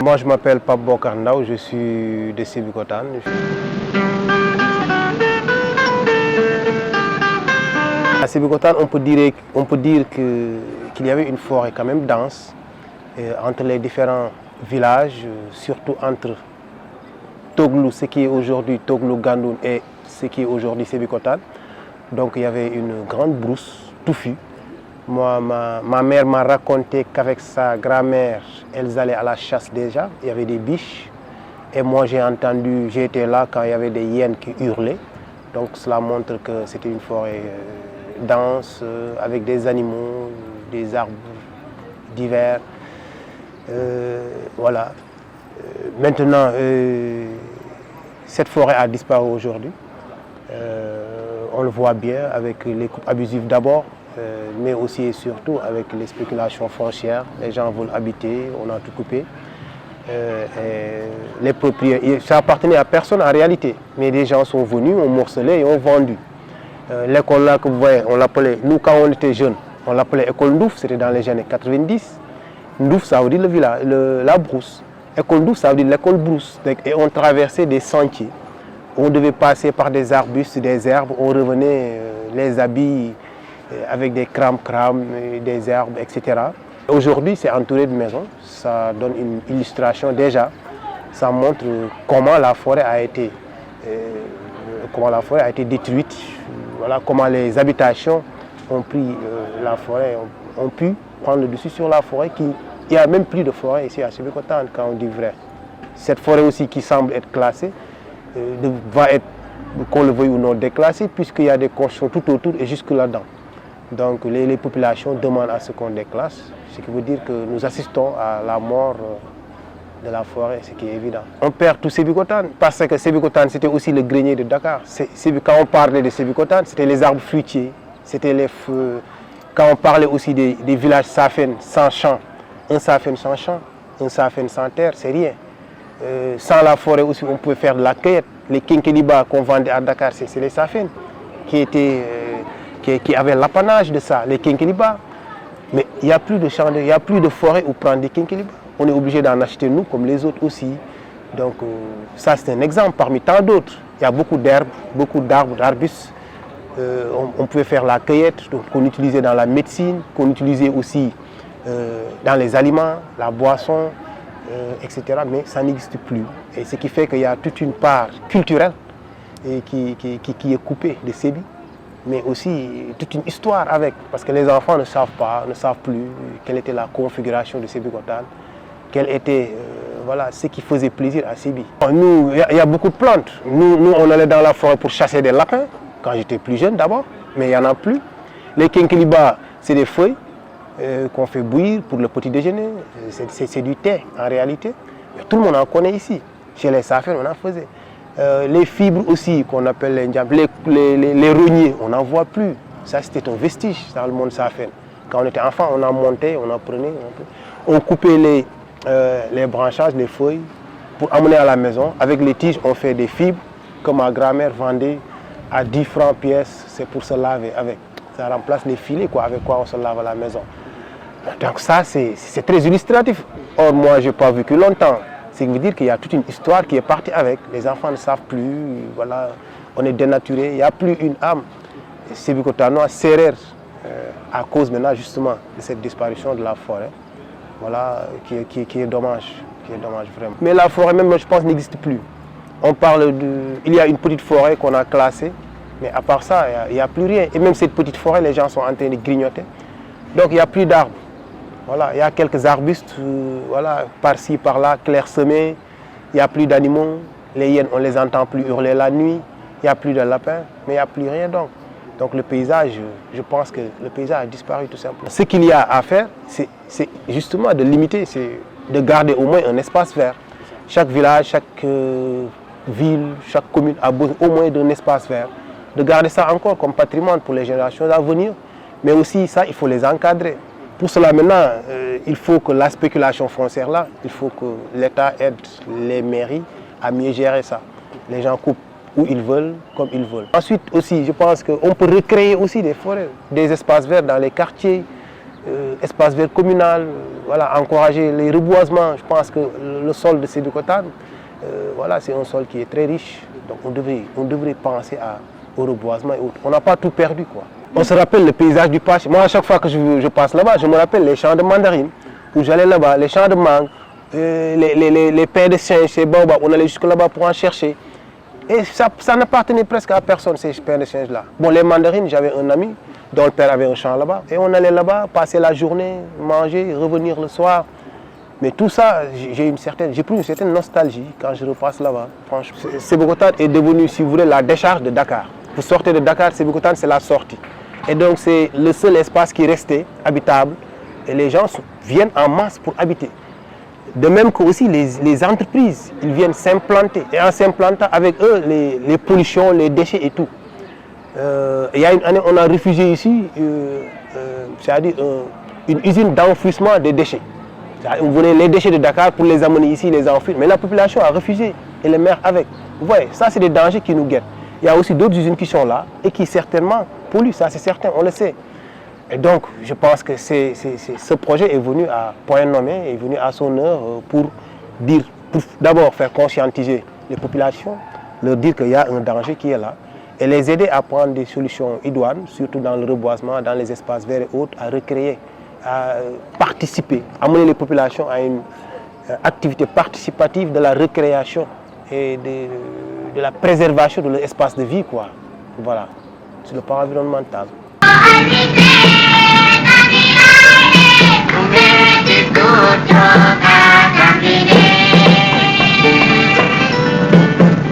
Moi, je m'appelle Pape Bokar Ndao, je suis de Sébikotane. À Sébikotane, on peut dire qu'il y avait une forêt quand même dense entre les différents villages, surtout entre Toglou, ce qui est aujourd'hui Toglou Gandoun et ce qui est aujourd'hui Sébikotane. Donc il y avait une grande brousse touffue. Moi, ma mère m'a raconté qu'avec sa grand-mère, elles allaient à la chasse déjà. Il y avait des biches. Et moi, j'ai entendu, j'étais là quand il y avait des hyènes qui hurlaient. Donc cela montre que c'était une forêt dense, avec des animaux, des arbres divers. Voilà. Maintenant, cette forêt a disparu aujourd'hui. On le voit bien avec les coupes abusives d'abord, mais aussi et surtout avec les spéculations foncières. Les gens veulent habiter, on a tout coupé. Les propriétaires, ça appartenait à personne en réalité, mais des gens sont venus, ont morcelé et ont vendu. L'école là que vous voyez, on l'appelait, nous quand on était jeunes, on l'appelait école Ndouf, c'était dans les années 90. Ndouf, ça veut dire le village, la brousse. École Ndouf, ça veut dire l'école brousse. Et on traversait des sentiers. On devait passer par des arbustes, des herbes, on revenait les habits avec des crams, des herbes, etc. Aujourd'hui, c'est entouré de maisons. Ça donne une illustration déjà. Ça montre comment la forêt a été détruite. Voilà, comment les habitations ont pris la forêt, ont pu prendre le dessus sur la forêt. Il n'y a même plus de forêt ici à Sébikotane quand on dit vrai. Cette forêt aussi qui semble être classée va être, qu'on le veuille ou non, déclassée puisqu'il y a des constructions tout autour et jusque là-dedans. Donc les populations demandent à ce qu'on déclasse, ce qui veut dire que nous assistons à la mort de la forêt, ce qui est évident. On perd tout Sébikotane parce que Sébikotane c'était aussi le grenier de Dakar. Quand on parlait de Sébikotane, c'était les arbres fruitiers, c'était les feux. Quand on parlait aussi des villages Safen sans champ, un Safen sans champ, un Safen sans terre, c'est rien. Sans la forêt aussi, on pouvait faire de la cueillette. Les Kinkeliba qu'on vendait à Dakar, c'est les Safen qui avaient l'apanage de ça, les Kinkeliba. Mais il n'y a plus de champs, il n'y a plus de forêt où prendre des Kinkeliba. On est obligé d'en acheter nous, comme les autres aussi. Donc ça, c'est un exemple parmi tant d'autres. Il y a beaucoup d'herbes, beaucoup d'arbres, d'arbustes. On pouvait faire la cueillette, qu'on utilisait dans la médecine, qu'on utilisait aussi dans les aliments, la boisson, etc. Mais ça n'existe plus. Et ce qui fait qu'il y a toute une part culturelle qui est coupée de Sébi, mais aussi toute une histoire avec. Parce que les enfants ne savent plus quelle était la configuration de Sébikotane, quel était voilà, ce qui faisait plaisir à Sébi. Nous, il y a beaucoup de plantes. Nous, on allait dans la forêt pour chasser des lapins, quand j'étais plus jeune d'abord, mais il n'y en a plus. Les Kinkeliba, c'est des feuilles qu'on fait bouillir pour le petit déjeuner. C'est du thé en réalité. Mais tout le monde en connaît ici. Chez les Safen, on en faisait. Les fibres aussi, qu'on appelle les ndiam, les rogniers, on n'en voit plus. Ça, c'était un vestige dans le monde Safen. Quand on était enfant, on en montait, on en prenait. On coupait les branchages, les feuilles, pour amener à la maison. Avec les tiges, on fait des fibres que ma grand-mère vendait à 10 francs pièce. C'est pour se laver avec. Ça remplace les filets avec quoi on se lave à la maison. Donc ça, c'est très illustratif. Or, moi, je n'ai pas vécu longtemps. Ce qui veut dire qu'il y a toute une histoire qui est partie avec. Les enfants ne savent plus, voilà, on est dénaturé, il n'y a plus une âme. Sébikotanois serrère à cause maintenant justement de cette disparition de la forêt, voilà, qui est dommage, vraiment. Mais la forêt même, je pense, n'existe plus. Il y a une petite forêt qu'on a classée, mais à part ça, il n'y a plus rien. Et même cette petite forêt, les gens sont en train de grignoter. Donc il n'y a plus d'arbres. Voilà, il y a quelques arbustes, voilà, par-ci, par-là, clairsemés. Il n'y a plus d'animaux. Les hyènes, on ne les entend plus hurler la nuit. Il n'y a plus de lapins, mais il n'y a plus rien donc. Donc le paysage, je pense que le paysage a disparu tout simplement. Ce qu'il y a à faire, c'est justement de limiter, c'est de garder au moins un espace vert. Chaque village, chaque ville, chaque commune a besoin au moins d'un espace vert. De garder ça encore comme patrimoine pour les générations à venir. Mais aussi ça, il faut les encadrer. Pour cela maintenant, il faut que la spéculation foncière là, il faut que l'État aide les mairies à mieux gérer ça. Les gens coupent où ils veulent, comme ils veulent. Ensuite aussi, je pense qu'on peut recréer aussi des forêts, des espaces verts dans les quartiers, espace vert communal, voilà, encourager les reboisements. Je pense que le sol de Sébikotane, voilà, c'est un sol qui est très riche. Donc on devrait penser au reboisement et autres. On n'a pas tout perdu, quoi. On se rappelle le paysage du Pache. Moi, à chaque fois que je passe là-bas, je me rappelle les champs de mandarines, où j'allais là-bas, les champs de mangue, les pains de singe, ces baobabs, on allait jusque là-bas pour en chercher. Et ça n'appartenait presque à personne, ces pains de singe-là. Bon, les mandarines, j'avais un ami dont le père avait un champ là-bas. Et on allait là-bas, passer la journée, manger, revenir le soir. Mais tout ça, j'ai pris une certaine nostalgie quand je repasse là-bas. Franchement, Sébikotane est devenu, si vous voulez, la décharge de Dakar. Vous sortez de Dakar, Sébikotane, c'est la sortie. Et donc, c'est le seul espace qui est resté habitable. Et les gens viennent en masse pour habiter. De même que aussi les entreprises, ils viennent s'implanter. Et en s'implantant avec eux, les pollutions, les déchets et tout. Il y a une année, on a refusé ici, c'est-à-dire une usine d'enfouissement des déchets. On voulait les déchets de Dakar pour les amener ici, les enfouir. Mais la population a refusé et les maires avec. Vous voyez, ça c'est des dangers qui nous guettent. Il y a aussi d'autres usines qui sont là et qui certainement polluent, ça c'est certain, on le sait. Et donc, je pense que ce projet est venu à point nommé, est venu à son heure pour d'abord faire conscientiser les populations, leur dire qu'il y a un danger qui est là, et les aider à prendre des solutions idoines, surtout dans le reboisement, dans les espaces verts et autres, à recréer, à participer, amener les populations à une activité participative de la recréation et de la préservation de l'espace de vie, quoi. Voilà, sur le plan environnemental. Good